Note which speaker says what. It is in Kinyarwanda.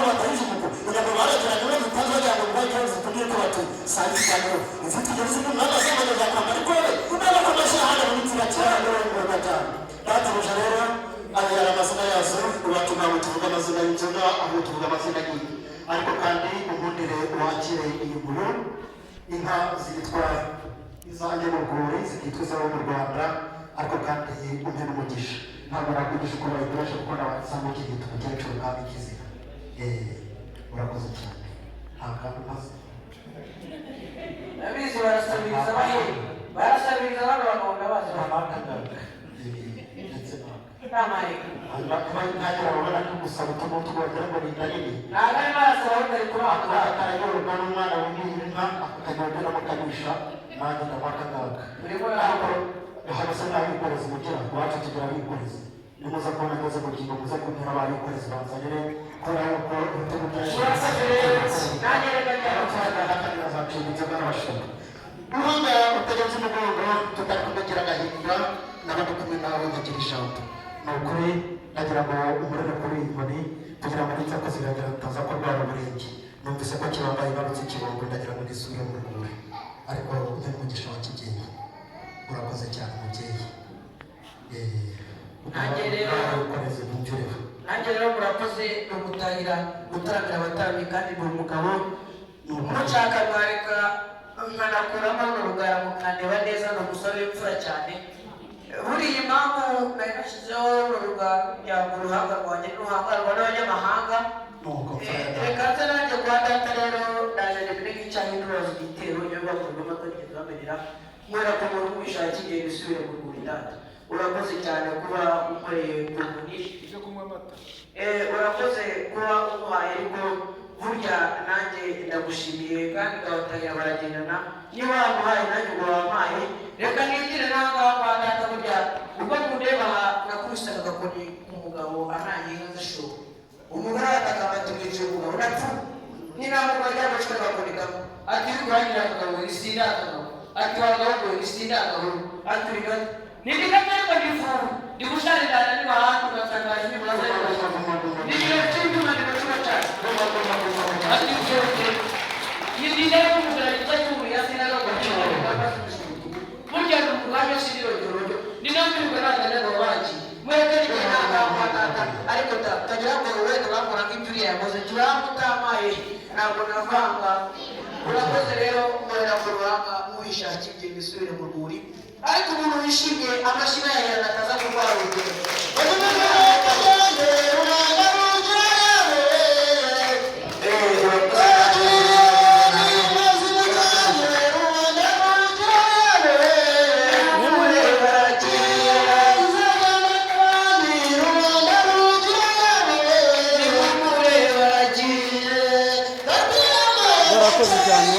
Speaker 1: batarize umuko ngo barekera ngo bitazo cyangwa ngo bayikanze tugiye ko batu sanzi cyane ufite igihe uzi n'umwana azamaze zakamba ariko ubona ko bashahana mu nzira cyane ngo gatanu batuje rero abera amazina yazo ubatuma tuvuga amazina y'inzoga aho tuvuga amazina y'inka ariko kandi umundire wakire iyi nkuru inka zitwa izanjye mu rwuri zitwa izabo mu Rwanda ariko kandi umwe n'umugisha ntabwo nakwigisha uko bayikoresha kuko nabasanzwe iki gitabo cy'icuru kandi kizira urakoze cyane ntabwo maze
Speaker 2: abizi barasabiriza barasabiriza bakabona bazi
Speaker 1: bamakagaga ndetse
Speaker 2: n'amareka
Speaker 1: ntagira babona ko gusaba utuntu tugwagira ngo ni ndanini
Speaker 2: ntabwo ari barasaba bari kuranga
Speaker 1: akarayorwa n'umwana w'inka akajya mukanisha nanjye ndamakagaga ariko habasa n'abikorezi mugira iwacu tugira abikorezi nimuza kubona neza mu gihe muza kumera abikorezi banzanire kubera yuko ibitego ubundi utagenze umugongo tutari kumegira agahinda n'abandi kumwe nawe nkagira ijambo ni ukuri nagira ngo umurere kuri iyi nkoni kugira ngo nitsa ko ziragira tutaza kurwara uburenge numvise ko kibambaye ibarutse ikibombo ndagira ngo nisubire mu rwuri ariko ujye n'umugisha wa kigeni urakoze cyane mubyeyi
Speaker 2: nanjye rero murakoze no gutaramira abatarami kandi ni umugabo mushaka mwareka nkanakuramo n'urugara mukandeba neza ni umusore w'imfura cyane buriya impamvu nari nashyizeho n'urugara mu ruhanga rwanjye n'uruhanga rw'abanyamahanga reka nze nanjye kwa data rero naje rimwe nk'icyaha n'urubazo igitero niyo bakurwamo atarigeze bamenera kubera ko muri kubishaka kigiye gusubira mu rwuri data urakoze cyane kuba ukoreye ku munisha
Speaker 3: ibyo kunywa amata
Speaker 2: urakoze kuba umuhaye ariko burya nanjye ndagushimiye kandi ngabatangira baragendana niba wamuhaye nanjye ngo wampaye reka nigire n'ahangaha kwa data burya ubwo mundeba nakubise agakoni umugabo anangiye inka zishobo umugore aratakamba ati mwicaye umugabo napfu n'inama ry'amacwe agakoni kamwe ati uri kurangira akagabo isinde akagabo ati wagahubwo isinde akagabo ati uri gato nibikatariko ndifuza ndikusharirana n'abantu batangaje n'ibibazo n'igihe cy'induma ndibashura cyane ati byose yidire kumugara cy'ubu yasina no gucyura burya n'umugabo shiriro jorojo ninambirirwa n'abana babaji mwete n'inama kwatata ariko tagira ngo wende bakora nk'ituri yakoze turamutamaye ntabwo navanga urakoze rero murera mu ruhanga muhishakije misubire mu rwuri ariko umuntu wishimye amashyiga yawe ataza kurwara urugero
Speaker 3: barakoze cyane